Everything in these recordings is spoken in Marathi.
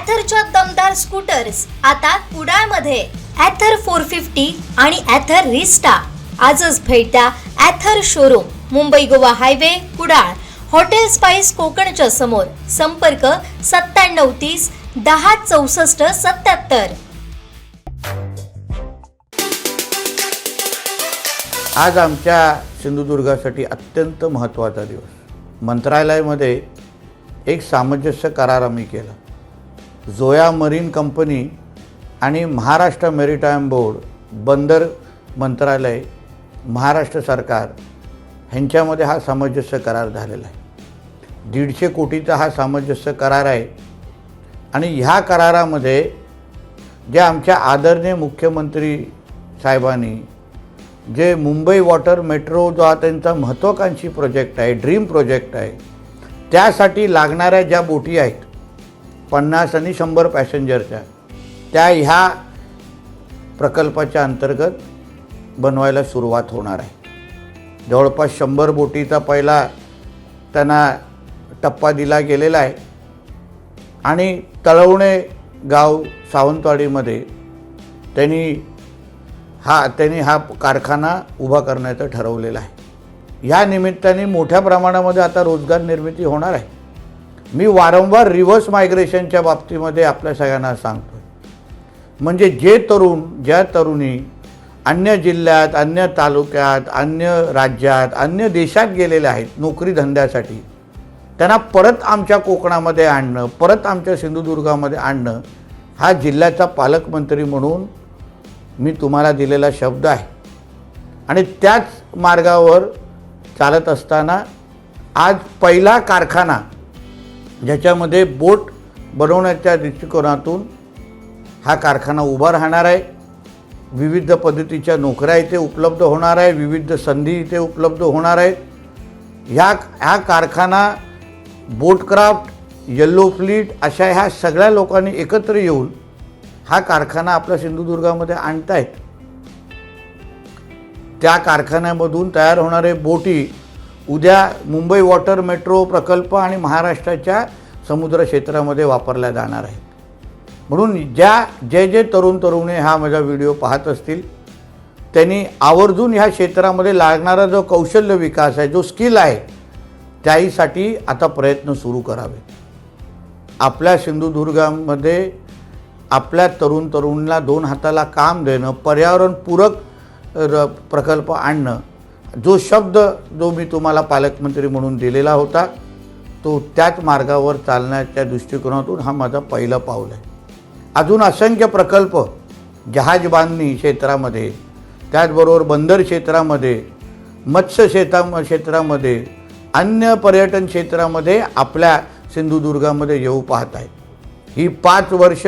ॲथरच्या दमदार स्कूटर्स आता कुडाळमध्ये. ॲथर 450 आणि ॲथर रिस्टा. आजच भेट द्या Ather showroom, Mumbai Goa highway, Kudal. Hotel spice कोकणच्या समोर. संपर्क 9730 10 64 77. आज आमच्या सिंधुदुर्गासाठी अत्यंत महत्त्वाचा दिवस. मंत्रालयामध्ये एक सामंजस्य करार आम्ही केला. जोया मरीन कंपनी आणि महाराष्ट्र मेरीटाईम बोर्ड, बंदर मंत्रालय, महाराष्ट्र सरकार ह्यांच्यामध्ये हा सामंजस्य करार झालेला आहे. 150 कोटीचा हा सामंजस्य करार आहे. आणि ह्या करारामध्ये जे आमच्या आदरणीय मुख्यमंत्री साहेबांनी जे मुंबई वॉटर मेट्रो जो हा त्यांचा महत्त्वाकांक्षी प्रोजेक्ट आहे, ड्रीम प्रोजेक्ट आहे, त्यासाठी लागणाऱ्या ज्या बोटी आहेत 50 आणि 100 पॅसेंजरच्या, त्या ह्या प्रकल्पाच्या अंतर्गत बनवायला सुरुवात होणार आहे. जवळपास 100 बोटीचा पहिला त्यांना टप्पा दिला गेलेला आहे. आणि तळवणे गाव सावंतवाडीमध्ये त्यांनी हा कारखाना उभा करण्याचं ठरवलेलं आहे. ह्या निमित्ताने मोठ्या प्रमाणामध्ये आता रोजगार निर्मिती होणार आहे. मी वारंवार रिव्हर्स मायग्रेशनच्या बाबतीमध्ये आपल्या सगळ्यांना सांगतो. म्हणजे जे तरुण, ज्या तरुणी अन्य जिल्ह्यात, अन्य तालुक्यात, अन्य राज्यात, अन्य देशात गेलेले आहेत नोकरी धंद्यासाठी, त्यांना परत आमच्या कोकणामध्ये आणणं, परत आमच्या सिंधुदुर्गामध्ये आणणं हा जिल्ह्याचा पालकमंत्री म्हणून मी तुम्हाला दिलेला शब्द आहे. आणि त्याच मार्गावर चालत असताना आज पहिला कारखाना ज्याच्यामध्ये बोट बनवण्याच्या दृष्टिकोनातून हा कारखाना उभा राहणार आहे. विविध पद्धतीच्या नोकऱ्या इथे उपलब्ध होणार आहे, विविध संधी इथे उपलब्ध होणार आहेत. ह्या कारखाना बोटक्राफ्ट, येल्लो फ्लीट अशा ह्या सगळ्या लोकांनी एकत्र येऊन हा कारखाना आपल्या सिंधुदुर्गामध्ये आणतायत. त्या कारखान्यामधून तयार होणारे बोटी उद्या मुंबई वॉटर मेट्रो प्रकल्प आणि महाराष्ट्राच्या समुद्र क्षेत्रामध्ये वापरल्या जाणार आहेत. म्हणून जे तरुण तरुणी हा माझा व्हिडिओ पाहत असतील त्यांनी आवर्जून ह्या क्षेत्रामध्ये लागणारा जो कौशल्य विकास आहे, जो स्किल आहे, त्याहीसाठी आता प्रयत्न सुरू करावे. आपल्या सिंधुदुर्गामध्ये आपल्या तरुणाला 2 हाताला काम देणं, पर्यावरणपूरक प्रकल्प आणणं, जो शब्द जो मी तुम्हाला पालकमंत्री म्हणून दिलेला होता तो त्याच मार्गावर चालण्याच्या दृष्टिकोनातून हा माझा पहिलं पाऊल आहे. अजून असंख्य प्रकल्प जहाज बांधणी क्षेत्रामध्ये, त्याचबरोबर बंदर क्षेत्रामध्ये, मत्स्य क्षेत्रामध्ये, अन्य पर्यटन क्षेत्रामध्ये आपल्या सिंधुदुर्गामध्ये येऊ पाहत आहे. ही 5 वर्ष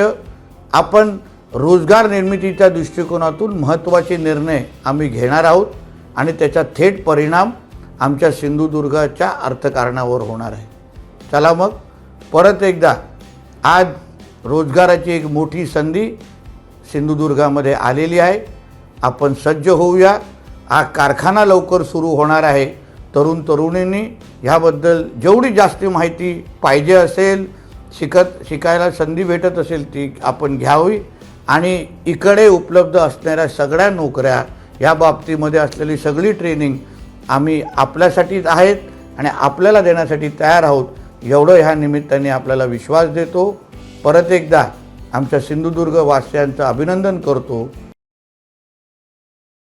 आपण रोजगार निर्मितीच्या दृष्टिकोनातून महत्त्वाचे निर्णय आम्ही घेणार आहोत आणि त्याचा थेट परिणाम आमच्या सिंधुदुर्गाच्या अर्थकारणावर होणार आहे. चला मग परत एकदा आज रोजगाराची एक मोठी संधी सिंधुदुर्गामध्ये आलेली आहे. आपण सज्ज होऊया. हा कारखाना लवकर सुरू होणार आहे. तरुणींनी ह्याबद्दल जेवढी जास्त माहिती पाहिजे असेल, शिकायला संधी भेटत असेल ती आपण घ्यावी. आणि इकडे उपलब्ध असणाऱ्या सगळ्या नोकऱ्या, या बाबतीमध्ये असलेली सगळी ट्रेनिंग आम्ही आपल्यासाठीच आहेत आणि आपल्याला देण्यासाठी तयार आहोत, एवढं ह्या निमित्ताने आपल्याला विश्वास देतो. परत एकदा आमच्या सिंधुदुर्ग वासियांचं अभिनंदन करतो.